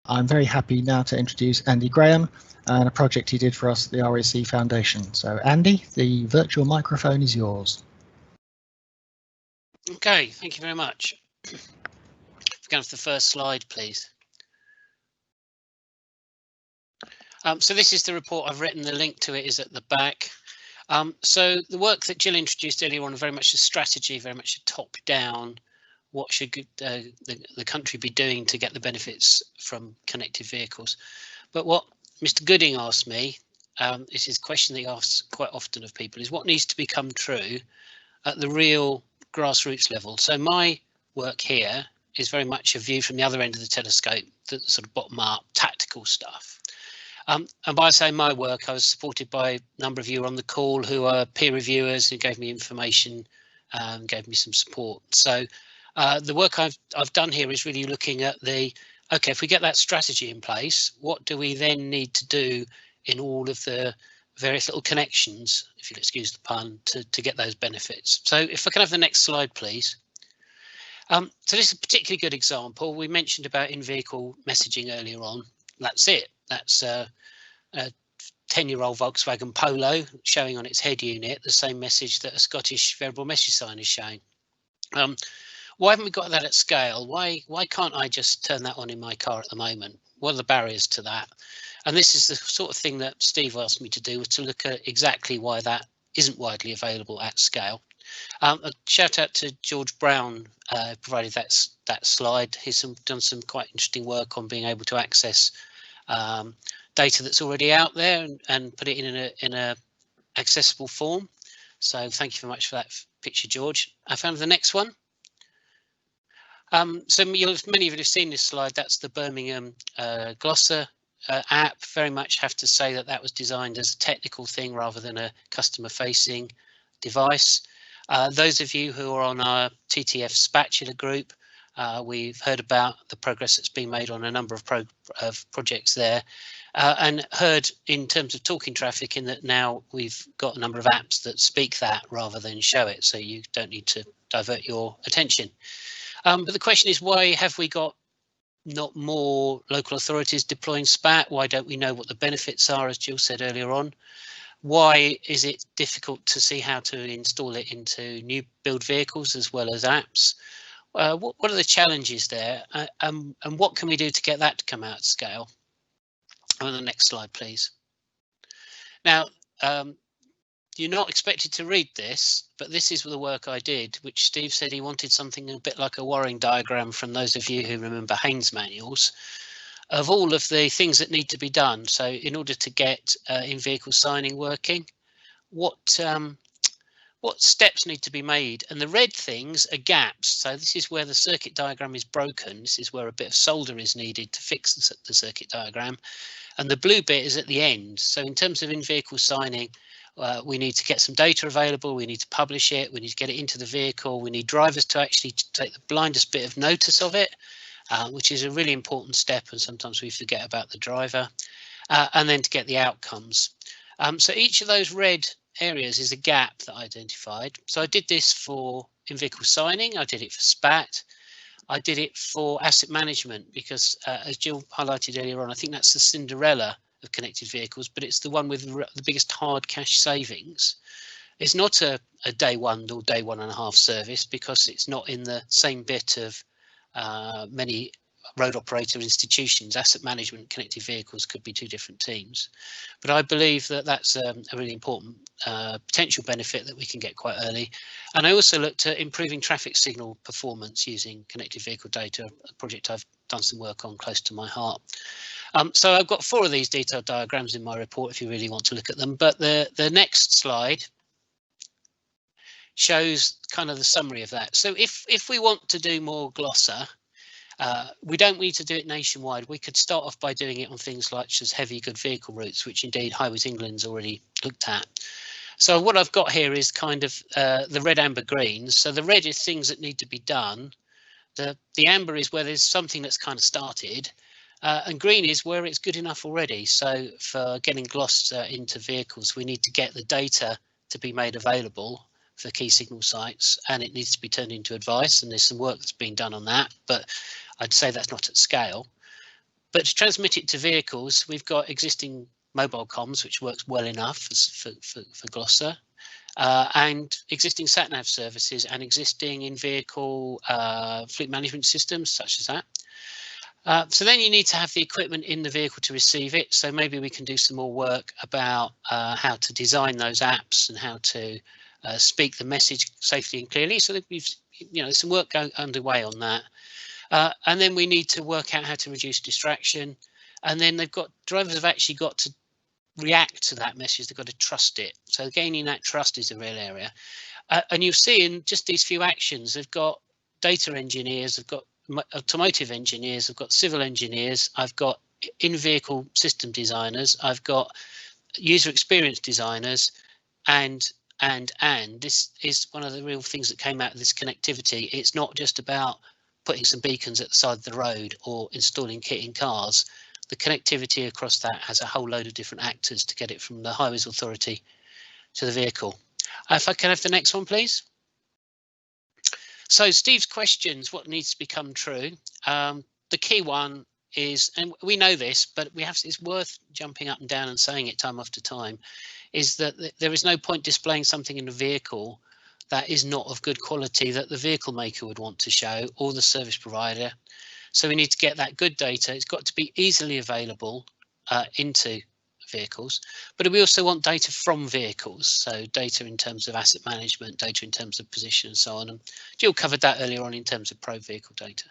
I'm very happy now to introduce Andy Graham and a project he did for us at the RAC Foundation. So Andy, the virtual microphone is yours. Okay, thank you very much. If we go to the first slide, please. So this is the report I've written. The link to it is at the back. So the work that Jill introduced earlier on, very much a strategy, very much a top-down. What should the country be doing to get the benefits from connected vehicles? But what Mr. Gooding asked me, this is a question that he asks quite often of people, is what needs to become true at the real grassroots level. So my work here is very much a view from the other end of the telescope, the sort of bottom-up tactical stuff. And by saying my work, I was supported by a number of you on the call who are peer reviewers who gave me information, gave me some support. So the work I've done here is really looking at okay, if we get that strategy in place, what do we then need to do in all of the various little connections, if you'll excuse the pun, to get those benefits. So if I can have the next slide, please. So this is a particularly good example. We mentioned about in-vehicle messaging earlier on. That's it. That's a 10-year-old Volkswagen Polo showing on its head unit the same message that a Scottish variable message sign is showing. Why haven't we got that at scale? Why can't I just turn that on in my car at the moment? What are the barriers to that? And this is the sort of thing that Steve asked me to do, was to look at exactly why that isn't widely available at scale. A shout out to George Brown, provided that slide. He's done some quite interesting work on being able to access data that's already out there and put it in a accessible form. So thank you very much for that picture, George. I found the next one. So many of you have seen this slide. That's the Birmingham Glosser app. Very much have to say that was designed as a technical thing rather than a customer-facing device. Those of you who are on our TTF spatula group, we've heard about the progress that's been made on a number of projects there, and heard in terms of talking traffic in that now we've got a number of apps that speak that rather than show it, so you don't need to divert your attention. But the question is, why have we got not more local authorities deploying SPAT? Why don't we know what the benefits are, as Jill said earlier on? Why is it difficult to see how to install it into new build vehicles as well as apps? What are the challenges there? And what can we do to get that to come out at scale? On the next slide, please. Now, you're not expected to read this, but this is the work I did, which Steve said he wanted something a bit like a worrying diagram from those of you who remember Haynes manuals of all of the things that need to be done. So in order to get in-vehicle signing working, what steps need to be made? And the red things are gaps. So this is where the circuit diagram is broken. This is where a bit of solder is needed to fix the circuit diagram. And the blue bit is at the end. So in terms of in-vehicle signing, we need to get some data available, we need to publish it, we need to get it into the vehicle, we need drivers to actually take the blindest bit of notice of it, which is a really important step, and sometimes we forget about the driver, and then to get the outcomes. So each of those red areas is a gap that I identified. So I did this for in-vehicle signing, I did it for SPAT, I did it for asset management, because as Jill highlighted earlier on, I think that's the Cinderella of connected vehicles, but it's the one with the biggest hard cash savings. It's not a day one or day 1.5 service, because it's not in the same bit of many road operator institutions. Asset management, connected vehicles could be two different teams. But I believe that that's a really important potential benefit that we can get quite early. And I also looked at improving traffic signal performance using connected vehicle data, a project I've done some work on close to my heart. So I've got 4 of these detailed diagrams in my report if you really want to look at them. But the next slide shows kind of the summary of that. So if we want to do more Glosser, we don't need to do it nationwide. We could start off by doing it on things like as heavy good vehicle routes, which indeed Highways England's already looked at. So what I've got here is kind of the red, amber, greens. So the red is things that need to be done. The amber is where there's something that's kind of started. And green is where it's good enough already. So for getting Gloucester into vehicles, we need to get the data to be made available for key signal sites, and it needs to be turned into advice. And there's some work that's been done on that, but I'd say that's not at scale. But to transmit it to vehicles, we've got existing mobile comms, which works well enough for Gloucester, and existing sat-nav services and existing in-vehicle fleet management systems such as that. So then you need to have the equipment in the vehicle to receive it. So maybe we can do some more work about how to design those apps and how to speak the message safely and clearly. So that we've, there's some work underway on that. And then we need to work out how to reduce distraction. And then drivers have actually got to react to that message. They've got to trust it. So gaining that trust is a real area. And you'll see in just these few actions, they've got data engineers, they've got automotive engineers, I've got civil engineers, I've got in-vehicle system designers, I've got user experience designers, and this is one of the real things that came out of this connectivity. It's not just about putting some beacons at the side of the road or installing kit in cars. The connectivity across that has a whole load of different actors to get it from the Highways Authority to the vehicle. If I can have the next one, please. So Steve's questions, what needs to become true? The key one is, and we know this, but it's worth jumping up and down and saying it time after time, is that there is no point displaying something in a vehicle that is not of good quality that the vehicle maker would want to show or the service provider. So we need to get that good data. It's got to be easily available into vehicles, but we also want data from vehicles, so data in terms of asset management, data in terms of position and so on, and Jill covered that earlier on in terms of pro vehicle data.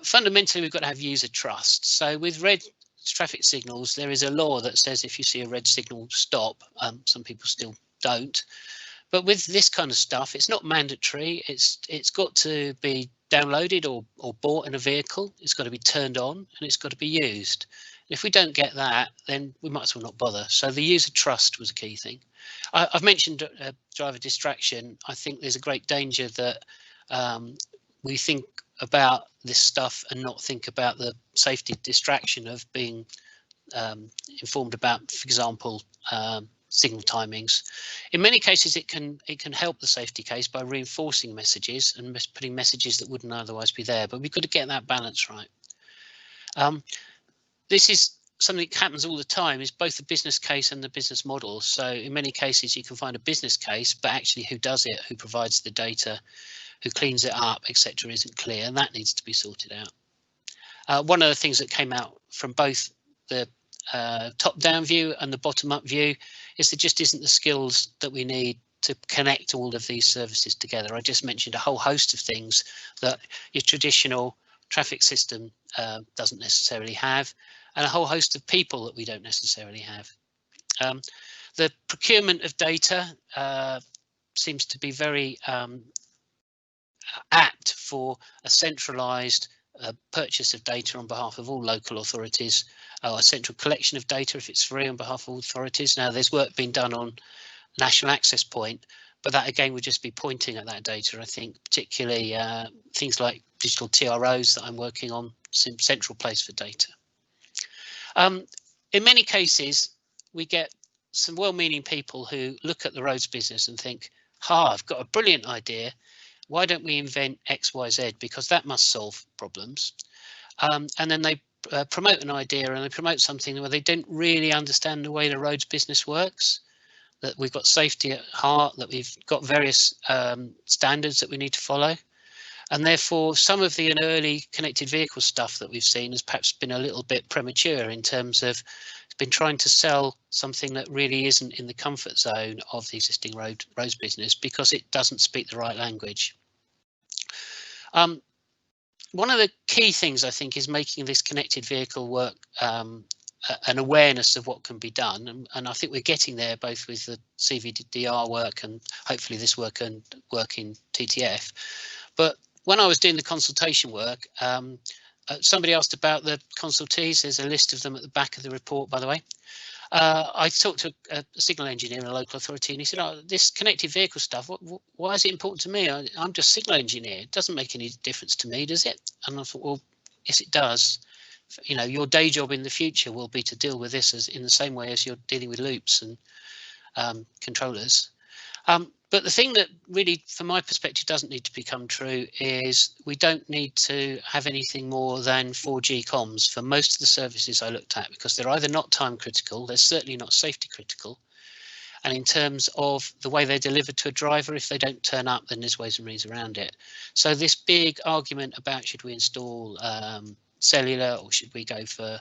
Fundamentally, we've got to have user trust. So with red traffic signals, there is a law that says if you see a red signal, stop. Some people still don't, but with this kind of stuff, it's not mandatory. It's got to be downloaded or bought in a vehicle. It's got to be turned on and it's got to be used. If we don't get that, then we might as well not bother. So the user trust was a key thing. I've mentioned driver distraction. I think there's a great danger that we think about this stuff and not think about the safety distraction of being informed about, for example, signal timings. In many cases, it can help the safety case by reinforcing messages and putting messages that wouldn't otherwise be there. But we've got to get that balance right. This is something that happens all the time, is both the business case and the business model. So in many cases, you can find a business case, but actually who does it, who provides the data, who cleans it up, etc., isn't clear, and that needs to be sorted out. One of the things that came out from both the top-down view and the bottom-up view is there just isn't the skills that we need to connect all of these services together. I just mentioned a whole host of things that your traditional traffic system doesn't necessarily have, and a whole host of people that we don't necessarily have. The procurement of data seems to be very apt for a centralised purchase of data on behalf of all local authorities, or a central collection of data if it's free on behalf of all authorities. Now there's work being done on national access point, but that again would just be pointing at that data. I think particularly things like digital TROs that I'm working on, some central place for data. In many cases, we get some well-meaning people who look at the roads business and think, I've got a brilliant idea. Why don't we invent X, Y, Z? Because that must solve problems. And then they promote an idea and they promote something where they don't really understand the way the roads business works, that we've got safety at heart, that we've got various standards that we need to follow. And therefore, some of the early connected vehicle stuff that we've seen has perhaps been a little bit premature in terms of it's been trying to sell something that really isn't in the comfort zone of the existing roads business because it doesn't speak the right language. One of the key things, I think, is making this connected vehicle work an awareness of what can be done. And I think we're getting there both with the CVDR work and hopefully this work and work in TTF. But when I was doing the consultation work, somebody asked about the consultees. There's a list of them at the back of the report, by the way. I talked to a signal engineer in a local authority and he said, this connected vehicle stuff, why is it important to me? I'm just signal engineer. It doesn't make any difference to me, does it? And I thought, well, yes, it does. You know, your day job in the future will be to deal with this as in the same way as you're dealing with loops and controllers. But the thing that really, from my perspective, doesn't need to become true is we don't need to have anything more than 4G comms for most of the services I looked at, because they're either not time critical, they're certainly not safety critical. And in terms of the way they're delivered to a driver, if they don't turn up, then there's ways and means around it. So this big argument about should we install cellular or should we go for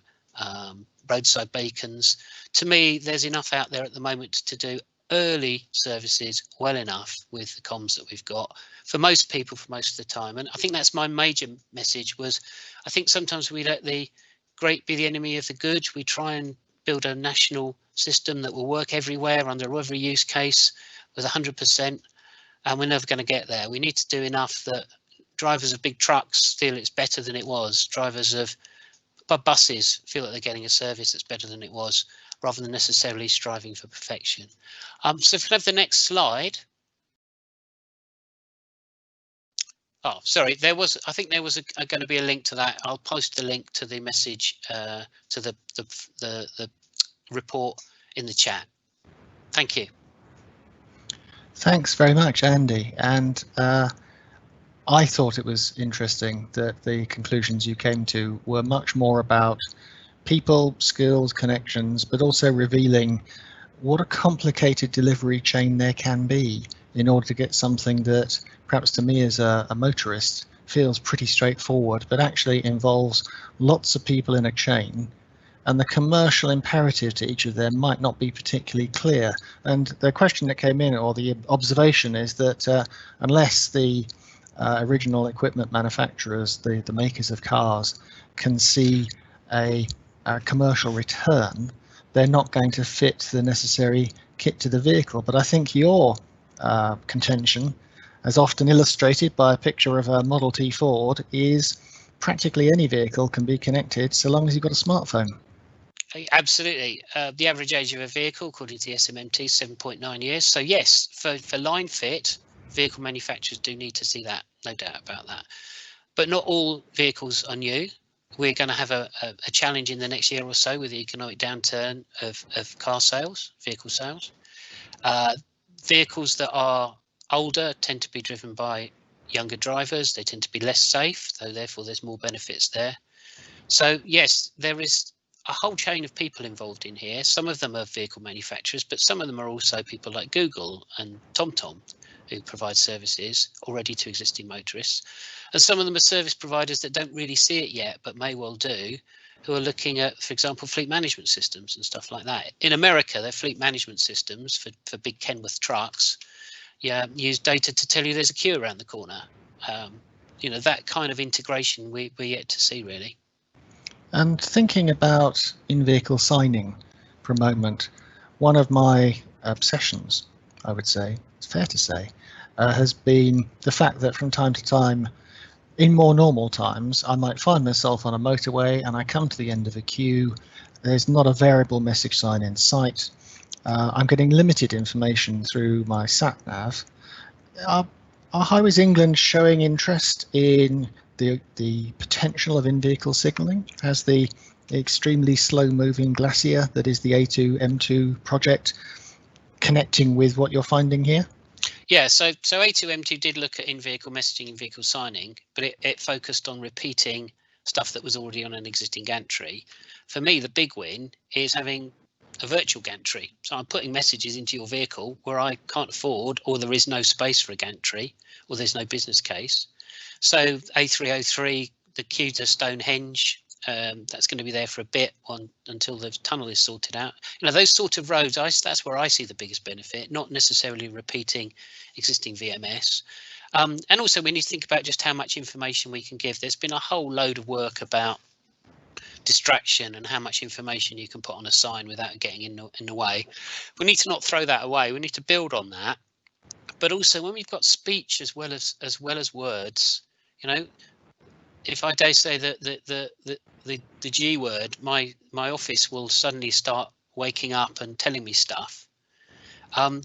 roadside beacons, to me, there's enough out there at the moment to do early services well enough with the comms that we've got for most people for most of the time. And I think that's my major message. Was I think sometimes we let the great be the enemy of the good. We try and build a national system that will work everywhere under every use case with 100%, and we're never going to get there. We need to do enough that drivers of big trucks feel it's better than it was, drivers of buses feel that they're getting a service that's better than it was, rather than necessarily striving for perfection. So if we have the next slide. Oh, sorry, I think there was going to be a link to that. I'll post the link to the message to the report in the chat. Thank you. Thanks very much, Andy. And I thought it was interesting that the conclusions you came to were much more about people, skills, connections, but also revealing what a complicated delivery chain there can be in order to get something that perhaps to me as a motorist feels pretty straightforward, but actually involves lots of people in a chain, and the commercial imperative to each of them might not be particularly clear. And the question that came in, or the observation, is that unless the original equipment manufacturers, the makers of cars, can see a commercial return, they're not going to fit the necessary kit to the vehicle. But I think your contention, as often illustrated by a picture of a Model T Ford, is practically any vehicle can be connected so long as you've got a smartphone. Absolutely. The average age of a vehicle, according to the SMMT, is 7.9 years. So yes, for line fit, vehicle manufacturers do need to see that, no doubt about that. But not all vehicles are new. We're going to have a challenge in the next year or so with the economic downturn of car sales, vehicle sales. Vehicles that are older tend to be driven by younger drivers. They tend to be less safe, so therefore there's more benefits there. So yes, there is a whole chain of people involved in here. Some of them are vehicle manufacturers, but some of them are also people like Google and TomTom, who provide services already to existing motorists. And some of them are service providers that don't really see it yet, but may well do, who are looking at, for example, fleet management systems and stuff like that. In America, their fleet management systems for big Kenworth trucks, use data to tell you there's a queue around the corner. You know, that kind of integration we're yet to see, really. And thinking about in-vehicle signing for a moment, one of my obsessions, I would say, it's fair to say, has been the fact that from time to time, in more normal times, I might find myself on a motorway and I come to the end of a queue. There's not a variable message sign in sight. I'm getting limited information through my sat-nav. Are Highways England showing interest in the potential of in-vehicle signalling? Has the extremely slow-moving Glacier that is the A2 M2 project connecting with what you're finding here? Yeah, so A2 M2 did look at in-vehicle messaging and vehicle signing, but it focused on repeating stuff that was already on an existing gantry. For me, the big win is having a virtual gantry. So I'm putting messages into your vehicle where I can't afford, or there is no space for a gantry, or there's no business case. So A303, the queue to Stonehenge, that's going to be there for a bit until the tunnel is sorted out. You know, those sort of roads, that's where I see the biggest benefit, not necessarily repeating existing VMS. And also we need to think about just how much information we can give. There's been a whole load of work about distraction and how much information you can put on a sign without getting in the way. We need to not throw that away. We need to build on that. But also when we've got speech as well as words, you know, if I dare say that the G word, my office will suddenly start waking up and telling me stuff. You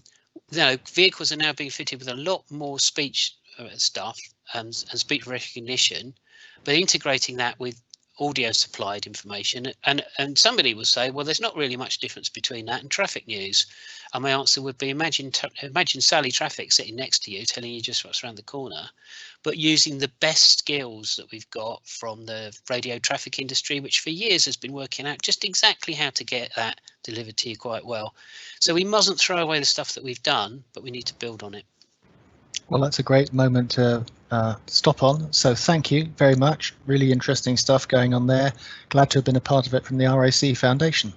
know, vehicles are now being fitted with a lot more speech stuff and speech recognition, but integrating that with audio supplied information, and somebody will say, well, there's not really much difference between that and traffic news. And my answer would be, imagine Sally Traffic sitting next to you telling you just what's around the corner, but using the best skills that we've got from the radio traffic industry, which for years has been working out just exactly how to get that delivered to you quite well. So we mustn't throw away the stuff that we've done, but we need to build on it. Well, that's a great moment to stop on. So thank you very much. Really interesting stuff going on there. Glad to have been a part of it from the RAC Foundation.